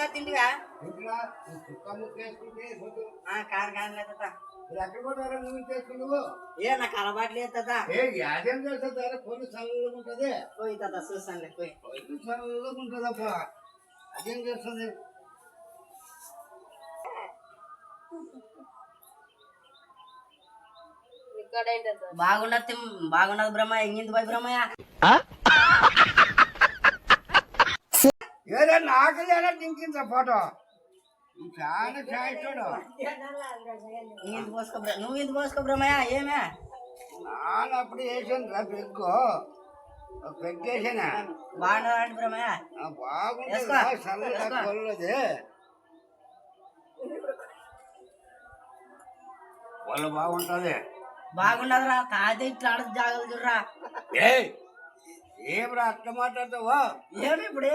తింటివా ఏ నాకు అలవాట్లేదు తాత పోయి తాత చూసానులే పోయి ఉంటుందప్పా అదేం చేస్తుంది బాగున్నది బ్రహ్మయ్య ఎంగింది పోయి బ్రహ్మయ్య ఏదో నాకు లేదా దింకింది ఫోటో చాలా చాయిస్తాడు నువ్వు ఇంత పోసుకో బ్రహ్మయ్య ఏమే నానప్పుడు వేసాను రా పెగ్గు పెగ్గేసానా బాగున్నది బ్రహ్మయ్య బాగుంటుంది చల్లగా కొల్లది వాళ్ళు బాగుంటది బాగున్నదిరా తాత ఇట్లా ఆడదు జాగ్రత్త చూడరా ఏం రా అట్లా మాట్లాడతావా ఏమి ఇప్పుడు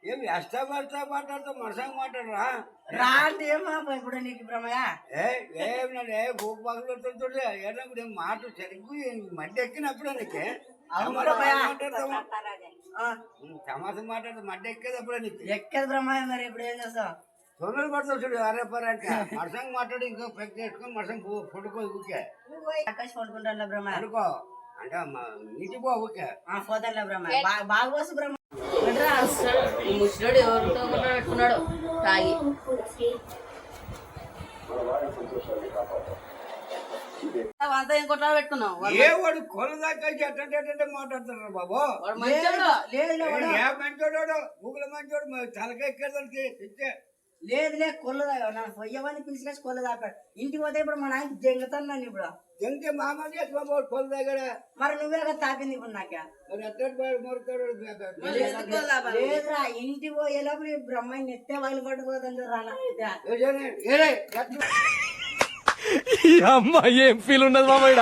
ఏమి అష్టపడతా మాట్లాడతావు మనసాగా మాట్లాడరా రా అంటే ఏమా ఇప్పుడు నీకు బ్రహ్మయ్య ఏమిటే భూపు పగలుతుంటే ఏదో మాట సరిగ్గు మధ్య ఎక్కినప్పుడే నీకు సమాసం మాట్లాడితే మధ్య ఎక్కేదప్పుడే నీకు ఎక్కేది బ్రహ్మయ్య మరి ఇప్పుడు ఏం చేస్తావు తొందరలు పడతావు చూడు అరే పరంటే మనసంగా మాట్లాడి ఇంకో పెద్ద వేసుకొని మనసం పడుకో ఊకే ఆకాశ పడుకుంటా బ్రహ్మయ్య అనుకో అంటే నీటి పో ఊకే పోతానులే బ్రహ్మయ్య బాగా పోసు బ్రహ్మ ముసలుడు ఎవరితో పెట్టుకున్నాడు తాగి అంతా ఇంకోట్లా పెట్టుకున్నాం ఏ వాడు కొల దాకా ఎట్టంటే మాట్లాడతారు బాబు ఏ మంచోడు ఊగుల మంచోడు తలకెక్కేదానికి ఇచ్చే లేదులే కొల్లదా నన్ను పొయ్యవని పిలిచినేసి కొల్లదాకాడు ఇంటికి పోతే ఇప్పుడు మా నాయన జంగుతాను నన్ను ఇప్పుడు జంగితే మామ చేసి బాబు కొల దగ్గర మరి నువ్వే కదా తాపింది ఇప్పుడు నాకే మరి ఎట్టాడు లేదురా ఇంటికి పోయే లోపల బ్రహ్మని ఎత్తే వైలు పట్టుకోదని రానా అమ్మాయి ఏం ఫీల్ ఉండదు మామయ్య